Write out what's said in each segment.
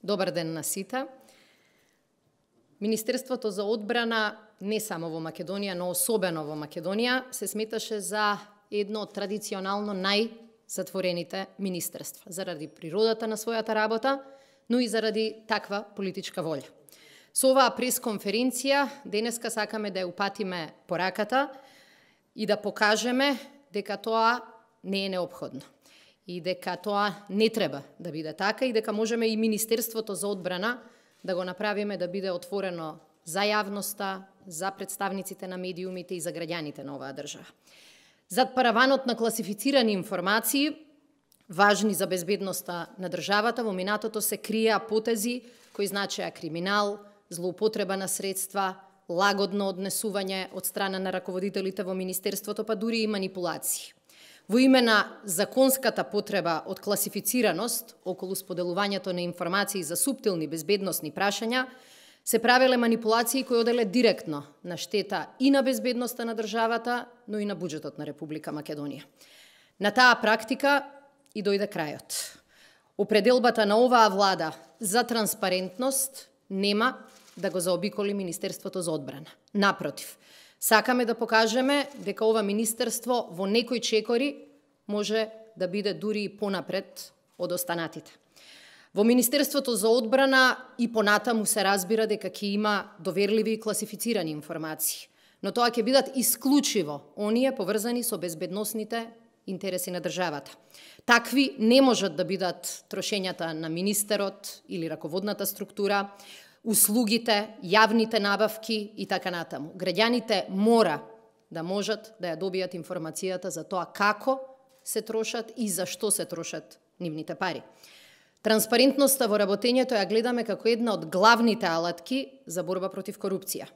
Добар ден на сите. Министерството за одбрана не само во Македонија, но особено во Македонија, се сметаше за едно од традиционално најзатворените министерства, заради природата на својата работа, но и заради таква политичка волја. Со оваа пресконференција денеска сакаме да ја упатиме пораката и да покажеме дека тоа не е неопходно и дека тоа не треба да биде така и дека можеме и Министерството за одбрана да го направиме да биде отворено за јавноста, за представниците на медиумите и за граѓаните на оваа држава. Зад параванот на класифицирани информации, важни за безбедноста на државата, во минатото се криеа потези кои значеа криминал, злоупотреба на средства, лагодно однесување од страна на раководителите во Министерството, па дури и манипулации. Во име на законската потреба од класифицираност околу споделувањето на информации за суптилни безбедносни прашања, се правеле манипулации кои оделе директно на штета и на безбедноста на државата, но и на буџетот на Република Македонија. На таа практика и дојде крајот. Определбата на оваа влада за транспарентност нема да го заобиколи Министерството за одбрана. Напротив, сакаме да покажеме дека ова министерство во некои чекори може да биде дури и понапред од останатите. Во Министерството за одбрана и понатаму се разбира дека ќе има доверливи и класифицирани информации, но тоа ќе бидат исклучиво оние поврзани со безбедносните интереси на државата. Такви не можат да бидат трошењата на министерот или раководната структура, услугите, јавните набавки и така натаму. Граѓаните мора да можат да ја добијат информацијата за тоа како се трошат и за што се трошат нивните пари. Транспарентноста во работењето ја гледаме како една од главните алатки за борба против корупција,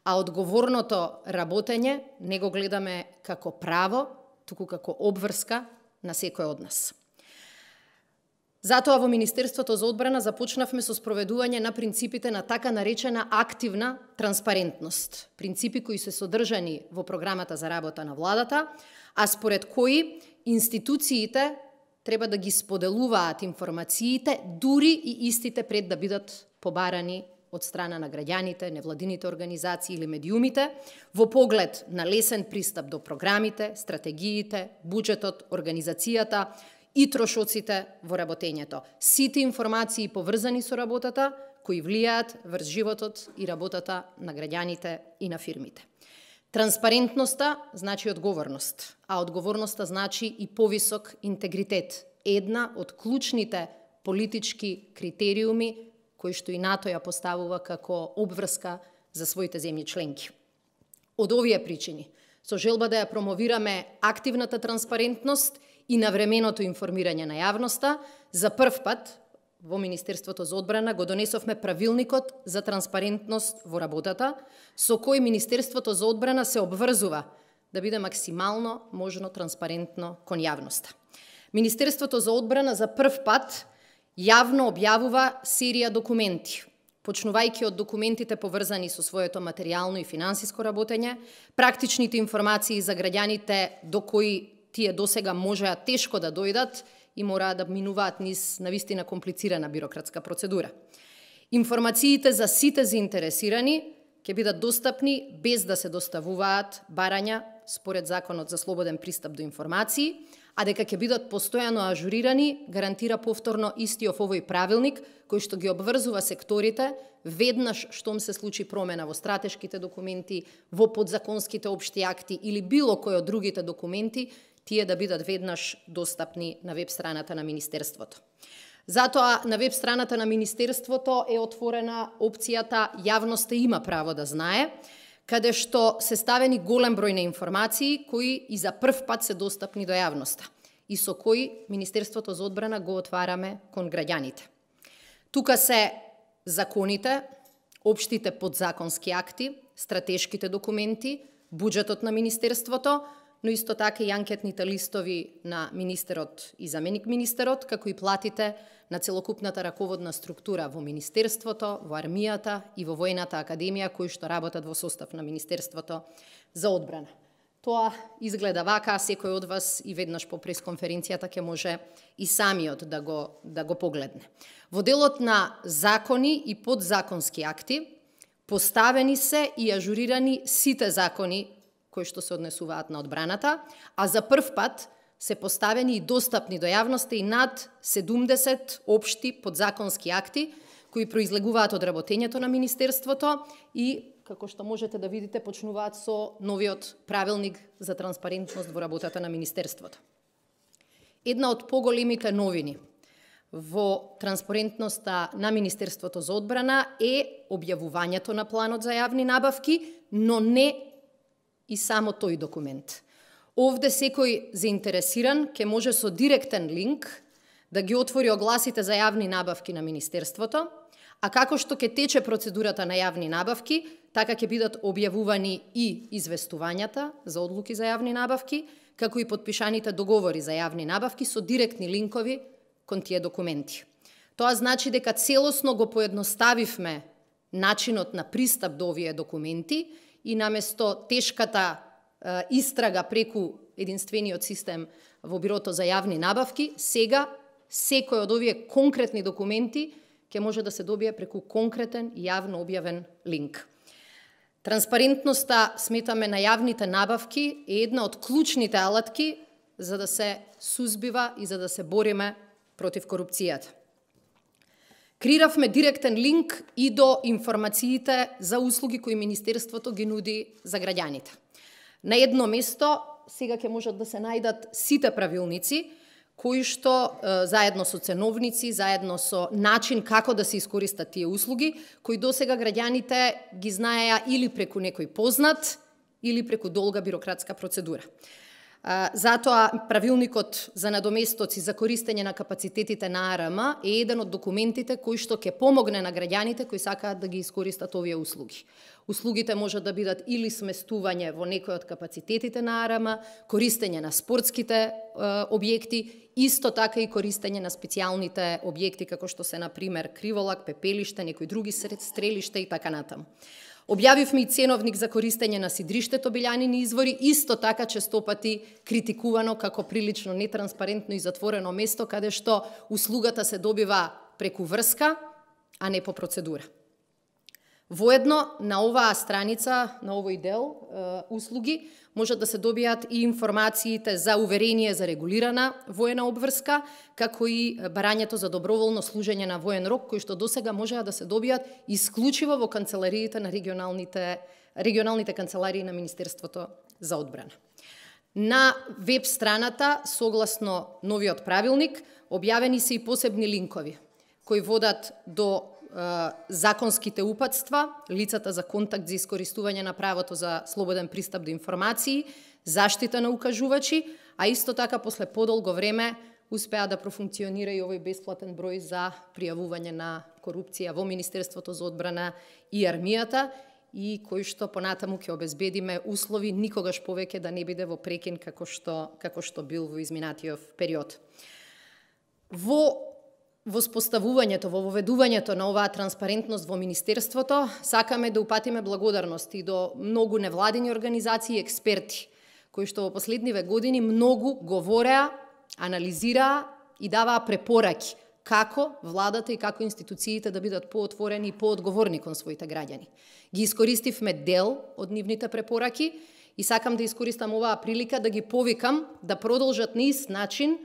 а одговорното работење не го гледаме како право, туку како обврска на секој од нас. Затоа во Министерството за одбрана започнавме со спроведување на принципите на така наречена активна транспарентност, принципи кои се содржани во програмата за работа на владата, а според кои институциите треба да ги споделуваат информациите, дури и истите пред да бидат побарани од страна на граѓаните, невладините организации или медиумите, во поглед на лесен пристап до програмите, стратегиите, буџетот, организацијата и трошоците во работењето. Сите информации поврзани со работата, кои влијаат врз животот и работата на граѓаните и на фирмите. Транспарентноста значи одговорност, а одговорноста значи и повисок интегритет, една од клучните политички критериуми кои што и НАТО ја поставува како обврска за своите земји членки. Од овие причини, со желба да ја промовираме активната транспарентност и навременото информирање на јавноста, за прв пат во Министерството за одбрана го донесовме правилникот за транспарентност во работата, со кој Министерството за одбрана се обврзува да биде максимално можно транспарентно кон јавноста. Министерството за одбрана за прв пат јавно објавува серија документи, почнувајќи од документите поврзани со своето материјално и финансиско работење, практичните информации за граѓаните до кои тие досега можеа тешко да дојдат и мораат да минуваат низ навистина комплицирана бирократска процедура. Информациите за сите заинтересирани ќе бидат достапни без да се доставуваат барања според Законот за слободен пристап до информации, а дека ќе бидат постојано ажурирани, гарантира повторно истиот овој правилник, кој што ги обврзува секторите веднаш штом се случи промена во стратешките документи, во подзаконските општи акти или било кој од другите документи, тие да бидат веднаш достапни на веб страната на Министерството. Затоа на веб страната на Министерството е отворена опцијата јавноста има право да знае, каде што се ставени голем број на информации кои и за прв пат се достапни до јавноста и со кои Министерството за одбрана го отвараме кон граѓаните. Тука се законите, општите подзаконски акти, стратешките документи, буџетот на Министерството, но исто така и анкетните листови на министерот и заменик министерот, како и платите на целокупната раководна структура во Министерството, во армијата и во Војната академија, кои што работат во состав на Министерството за одбрана. Тоа изгледа вака, секој од вас и веднаш по пресконференцијата ќе може и самиот да го погледне. Во делот на закони и подзаконски акти поставени се и ажурирани сите закони кои што се однесуваат на одбраната, а за прв пат се поставени и достапни до јавноста и над 70 општи подзаконски акти кои произлегуваат од работењето на Министерството и, како што можете да видите, почнуваат со новиот правилник за транспарентност во работата на Министерството. Една од поголемите новини во транспарентноста на Министерството за одбрана е објавувањето на планот за јавни набавки, но не и само тој документ. Овде секој заинтересиран ќе може со директен линк да ги отвори огласите за јавни набавки на Министерството, а како што ќе тече процедурата на јавни набавки, така ќе бидат објавувани и известувањата за одлуки за јавни набавки, како и подпишаните договори за јавни набавки со директни линкови кон тие документи. Тоа значи дека целосно го поедноставивме начинот на пристап до овие документи и наместо тешката истрага преку единствениот систем во Бирото за јавни набавки, сега секој од овие конкретни документи ќе може да се добие преку конкретен и јавно објавен линк. Транспарентноста, сметаме, на јавните набавки е една од клучните алатки за да се сузбива и за да се бориме против корупцијата. Креиравме директен линк и до информациите за услуги кои Министерството ги нуди за граѓаните. На едно место сега ќе можат да се најдат сите правилници кои што заедно со ценовници, заедно со начин како да се искористат тие услуги, кои досега граѓаните ги знаеа или преку некој познат, или преку долга бирократска процедура. Затоа правилникот за надоместоци за користење на капацитетите на АРМ е еден од документите кои што ќе помогне на граѓаните кои сакаат да ги искористат овие услуги. Услугите можат да бидат или сместување во некој од капацитетите на АРМ, користење на спортските објекти, исто така и користење на специјалните објекти како што се, например, криволак, пепелиште, некои други стрелишта и така натаму. Објавивме и ценовник за користење на сидриштето белјанини извори, исто така честопати критикувано како прилично нетранспарентно и затворено место, каде што услугата се добива преку врска, а не по процедура. Воедно, на оваа страница, на овој дел услуги, можат да се добијат и информациите за уверение за регулирана воена обврска, како и барањето за доброволно служење на воен рок, кои што досега можеа да се добијат исклучиво во канцелариите на регионалните канцеларии на Министерството за одбрана. На веб страната, согласно новиот правилник, објавени се и посебни линкови кои водат до законските упатства, лицата за контакт за искористување на правото за слободен пристап до информации, заштита на укажувачи, а исто така после подолго време успеа да профункционира и овој бесплатен број за пријавување на корупција во Министерството за одбрана и армијата и кој што понатаму ќе обезбедиме услови никогаш повеќе да не биде во прекин како што бил во изминатиот период. Во воспоставувањето, во воведувањето на оваа транспарентност во Министерството, сакаме да упатиме благодарност и до многу невладини организации и експерти, кои што во последниве години многу говореа, анализираа и даваа препораки како владата и како институциите да бидат поотворени и поодговорни кон своите граѓани. Ги искористивме дел од нивните препораки и сакам да искористам оваа прилика да ги повикам да продолжат на ист начин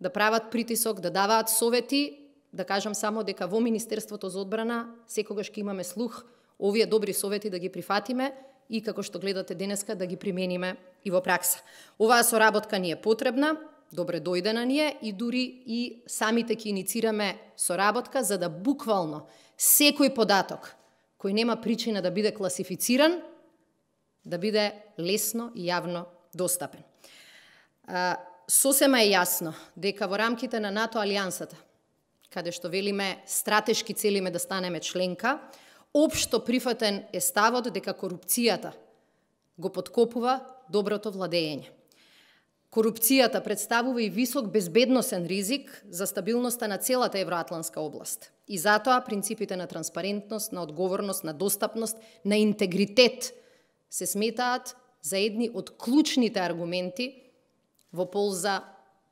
да прават притисок, да даваат совети, да кажам само дека во Министерството за одбрана секогаш ќе имаме слух овие добри совети да ги прифатиме и како што гледате денеска да ги примениме и во пракса. Оваа соработка ни е потребна, добре дојдена ни е и дури и самите ќе иницираме соработка за да буквално секој податок кој нема причина да биде класифициран, да биде лесно и јавно достапен. Сосема е јасно дека во рамките на НАТО алијансата, каде што велиме стратешки целиме да станеме членка, општо прифатен е ставот дека корупцијата го подкопува доброто владење. Корупцијата представува и висок безбедносен ризик за стабилноста на целата евроатланска област. И затоа принципите на транспарентност, на одговорност, на достапност, на интегритет се сметаат за едни од клучните аргументи во полза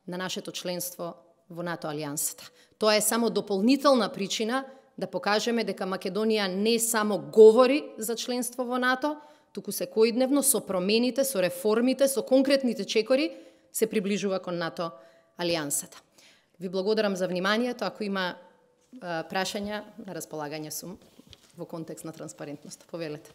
на нашето членство во НАТО алијансата. Тоа е само дополнителна причина да покажеме дека Македонија не само говори за членство во НАТО, туку секојдневно со промените, со реформите, со конкретните чекори се приближува кон НАТО алијансата. Ви благодарам за вниманието. Ако има прашања, на располагање сум во контекст на транспарентност. Повелете.